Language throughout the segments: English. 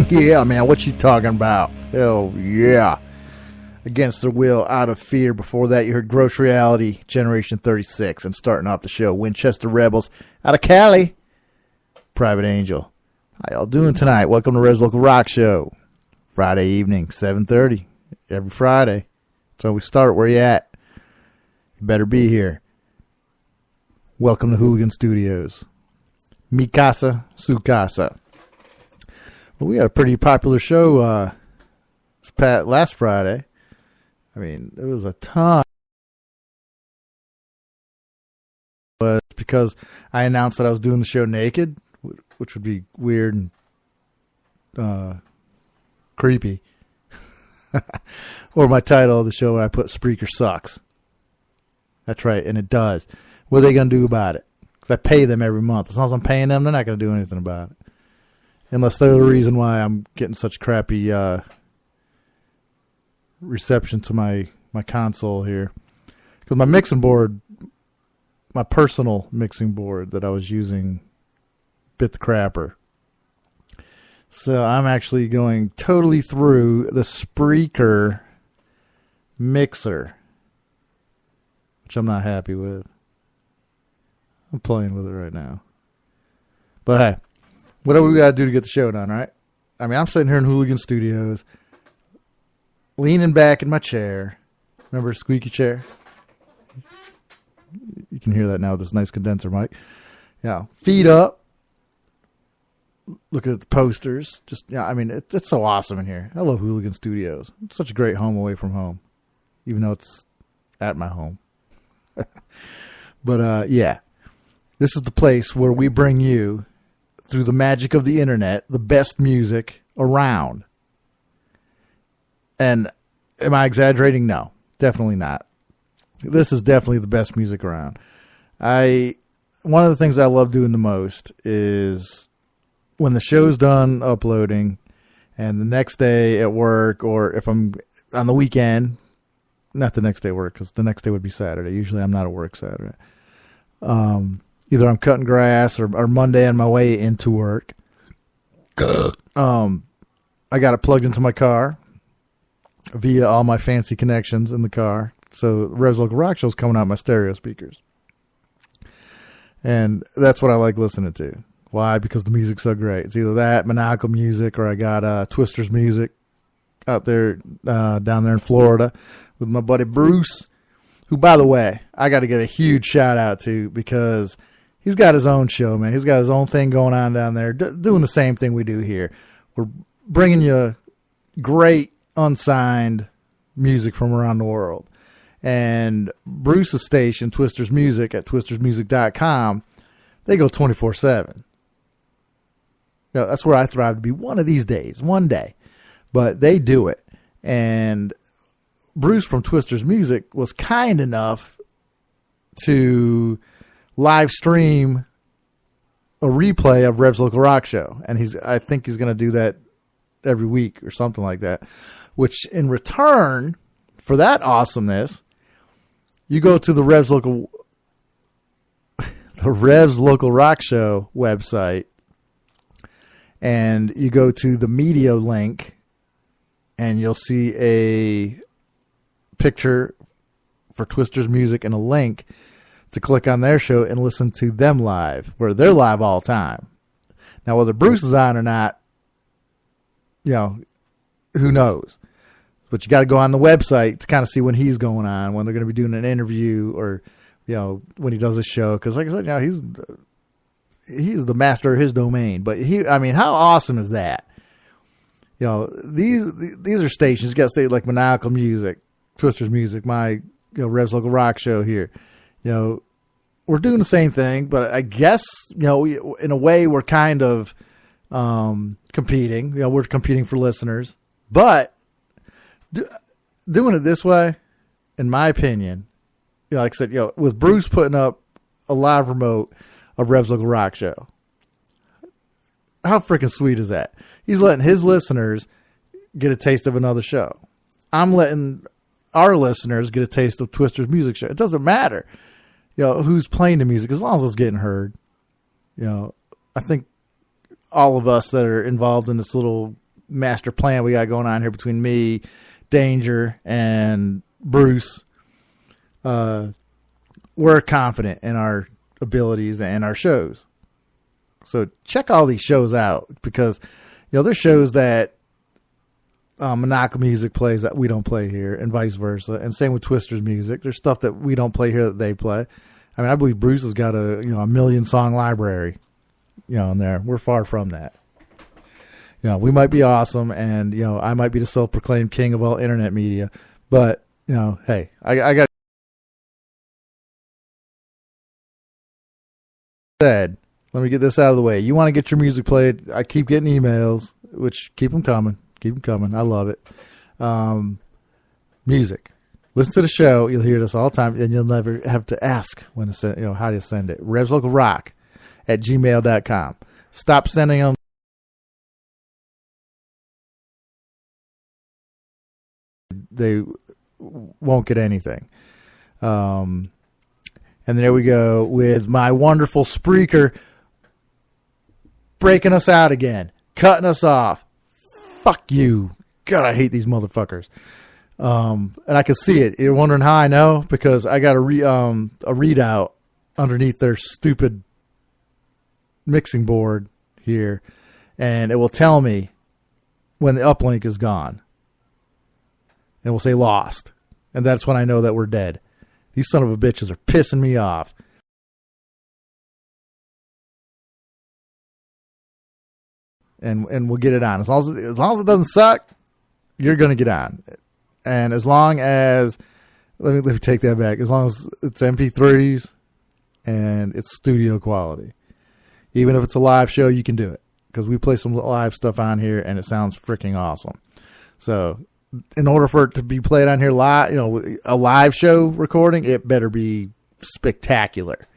Yeah, man, what you talking about? Hell yeah. Against Their Will, Out of Fear. Before that, you heard Gross Reality, Generation 36. And starting off the show, Winchester Rebels, out of Cali, Private Angel. How y'all doing tonight? Welcome to Res Local Rock Show. Friday evening, 7:30. Every Friday. So we start. Where you at? You better be here. Welcome to Hooligan Studios. Mi casa, su casa. Well, we had a pretty popular show last Friday. I mean, it was a ton. But because I announced that I was doing the show naked, which would be weird and creepy. Or my title of the show when I put Spreaker Sucks. That's right, and it does. What are they going to do about it? Because I pay them every month. As long as I'm paying them, they're not going to do anything about it. Unless they're the reason why I'm getting such crappy reception to my console here. Because my mixing board, my personal mixing board that I was using, bit the crapper. So I'm actually going totally through the Spreaker mixer, which I'm not happy with. I'm playing with it right now. But hey, whatever we got to do to get the show done, right? I mean, I'm sitting here in Hooligan Studios, leaning back in my chair. Remember a squeaky chair? You can hear that now with this nice condenser mic. Yeah, feet up. Looking at the posters. Just, yeah, I mean, it's so awesome in here. I love Hooligan Studios. It's such a great home away from home, even though it's at my home. But, yeah, this is the place where we bring you, through the magic of the internet, the best music around. And am I exaggerating? No, definitely not. This is definitely the best music around. One of the things I love doing the most is when the show's done uploading and the next day at work, or if I'm on the weekend, not the next day at work, because the next day would be Saturday. Usually I'm not at work Saturday. Either I'm cutting grass or Monday on my way into work. I got it plugged into my car via all my fancy connections in the car. So Res Local Rock Show's coming out my stereo speakers. And that's what I like listening to. Why? Because the music's so great. It's either that, Maniacal Music, or I got Twister's Music out there, down there in Florida with my buddy Bruce, who, by the way, I got to give a huge shout out to because he's got his own show, man. He's got his own thing going on down there, doing the same thing we do here. We're bringing you great unsigned music from around the world. And Bruce's station, Twister's Music, at twistersmusic.com, they go 24/7. You know, that's where I thrive to be one of these days, one day. But they do it. And Bruce from Twister's Music was kind enough to live stream a replay of Rev's Local Rock Show. And I think he's going to do that every week or something like that. Which in return for that awesomeness, you go to the Rev's Local Rock Show website, and you go to the media link, and you'll see a picture for Twister's Music and a link to click on their show and listen to them live, where they're live all the time. Now, whether Bruce is on or not, you know, who knows? But you got to go on the website to kind of see when he's going on, when they're going to be doing an interview, or, you know, when he does a show. Because, like I said, you know, he's the master of his domain. But how awesome is that? You know, these are stations. You got to stay like Maniacal Music, Twister's Music, my Rev's Local Rock Show here. You know, we're doing the same thing, but I guess, you know, in a way we're kind of competing. You know, we're competing for listeners, but doing it this way, in my opinion, you know, like I said, you know, with Bruce putting up a live remote of Rev's Local Rock Show, how freaking sweet is that? He's letting his listeners get a taste of another show. I'm letting our listeners get a taste of Twister's Music Show. It doesn't matter, you know, who's playing the music, as long as it's getting heard. You know, I think all of us that are involved in this little master plan we got going on here between me, Danger, and Bruce, we're confident in our abilities and our shows. So check all these shows out, because there's shows that Monaco Music plays that we don't play here, and vice versa. And same with Twister's Music. There's stuff that we don't play here that they play. I mean, I believe Bruce has got a 1,000,000 song library, in there. We're far from that. We might be awesome, and I might be the self-proclaimed king of all internet media, but hey, I got said. Let me get this out of the way. You want to get your music played? I keep getting emails, which keep them coming. Keep them coming. I love it. Music. Listen to the show. You'll hear this all the time, and you'll never have to ask when to send, how to send it. RevsLocalRock@gmail.com. Stop sending them. They won't get anything. And there we go with my wonderful Spreaker breaking us out again, cutting us off. Fuck you. God, I hate these motherfuckers. And I can see it. You're wondering how I know? Because I got a readout underneath their stupid mixing board here, and it will tell me when the uplink is gone. And we'll say lost. And that's when I know that we're dead. These son of a bitches are pissing me off. And we'll get it on. As long as it doesn't suck, you're going to get on. And as long as, let me take that back. As long as it's MP3s and it's studio quality. Even if it's a live show, you can do it. Because we play some live stuff on here and it sounds freaking awesome. So in order for it to be played on here live, a live show recording, it better be spectacular.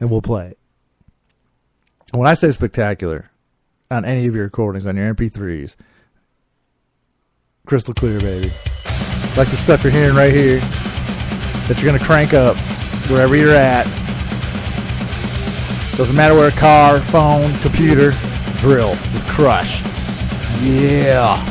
And we'll play it. And when I say spectacular, on any of your recordings, on your MP3s, crystal clear, baby. Like the stuff you're hearing right here, that you're going to crank up wherever you're at. Doesn't matter where, car, phone, computer, drill with Crush. Yeah.